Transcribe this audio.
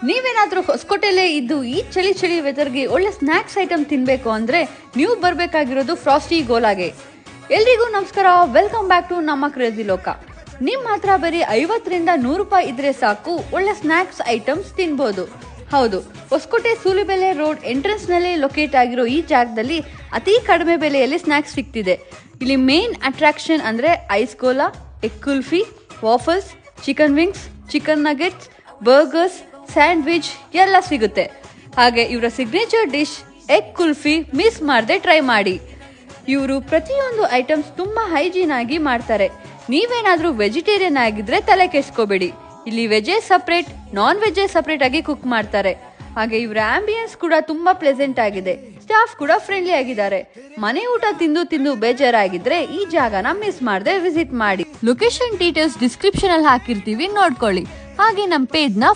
ನೀವೇನಾದ್ರೂ ಹೊಸಕೋಟೆಯಲ್ಲೇ ಇದ್ದು ಈ ಚಳಿ ಚಳಿ ವೆದರ್ಗೆ ಒಳ್ಳೆ ಸ್ನಾಕ್ಸ್ ಐಟಮ್ ತಿನ್ಬೇಕು ಅಂದ್ರೆ ನೀವು ಬರ್ಬೇಕಾಗಿರೋದು ಫ್ರಾಸ್ಟಿ ಗೋಲಾಗೆ. ಎಲ್ರಿಗೂ ನಮಸ್ಕಾರ, ವೆಲ್ಕಮ್ ಬ್ಯಾಕ್ ಟು ನಮ್ಮ ಕ್ರೇಜಿ ಲೋಕ. ನಿಮ್ ಹತ್ರ ಬರೀ 50ರಿಂದ 100 ರೂಪಾಯಿ ಇದ್ರೆ ಸಾಕು ಒಳ್ಳೆ ಸ್ನಾಕ್ಸ್ ಐಟಮ್ಸ್ ತಿನ್ಬೋದು. ಹೌದು, ಹೊಸಕೋಟೆ ಸೂಲಿಬೆಲೆ ರೋಡ್ ಎಂಟ್ರೆನ್ಸ್ ನಲ್ಲಿ ಲೊಕೇಟ್ ಆಗಿರೋ ಈ ಜಾಗದಲ್ಲಿ ಅತಿ ಕಡಿಮೆ ಬೆಲೆಯಲ್ಲಿ ಸ್ನಾಕ್ಸ್ ಸಿಗ್ತಿದೆ. ಇಲ್ಲಿ ಮೇನ್ ಅಟ್ರಾಕ್ಷನ್ ಅಂದ್ರೆ ice gola, egg kulfi, waffles, chicken wings, chicken nuggets, burgers, sandwich ಎಲ್ಲ ಸಿಗುತ್ತೆ. ಹಾಗೆ ಇವರ signature dish egg kulfi miss ಮಾಡದೆ ಟ್ರೈ ಮಾಡಿ. ಇವರು ಪ್ರತಿಯೊಂದು ಐಟಮ್ಸ್ ತುಂಬಾ ಹೈಜೀನ್ ಆಗಿ ಮಾಡ್ತಾರೆ. ನೀವೇನಾದ್ರೂ ವೆಜಿಟೇರಿಯನ್ ಆಗಿದ್ರೆ ತಲೆ ಕೆಡಿಸ್ಕೋಬೇಡಿ, ಇಲ್ಲಿ veg separate, non veg separate ಆಗಿ ಕುಕ್ ಮಾಡ್ತಾರೆ. ಹಾಗೆ ಇವರ ಆಂಬಿಯನ್ಸ್ ಕೂಡ ತುಂಬಾ ಪ್ಲೆಸೆಂಟ್ ಆಗಿದೆ, ಸ್ಟಾಫ್ ಕೂಡ ಫ್ರೆಂಡ್ಲಿ ಆಗಿದ್ದಾರೆ. ಮನೆ ಊಟ ತಿಂದು ತಿಂದು ಬೇಜಾರಾಗಿದ್ರೆ ಈ ಜಾಗನ ಮಿಸ್ ಮಾಡದೆ ವಿಸಿಟ್ ಮಾಡಿ. ಲೊಕೇಶನ್ ಡೀಟೇಲ್ಸ್ ಡಿಸ್ಕ್ರಿಪ್ಷನ್ ಅಲ್ಲಿ ಹಾಕಿರ್ತೀವಿ, ನೋಡ್ಕೊಳ್ಳಿ. ಹಾಗೆ ನಮ್ಮ ಪೇಜ್ ನ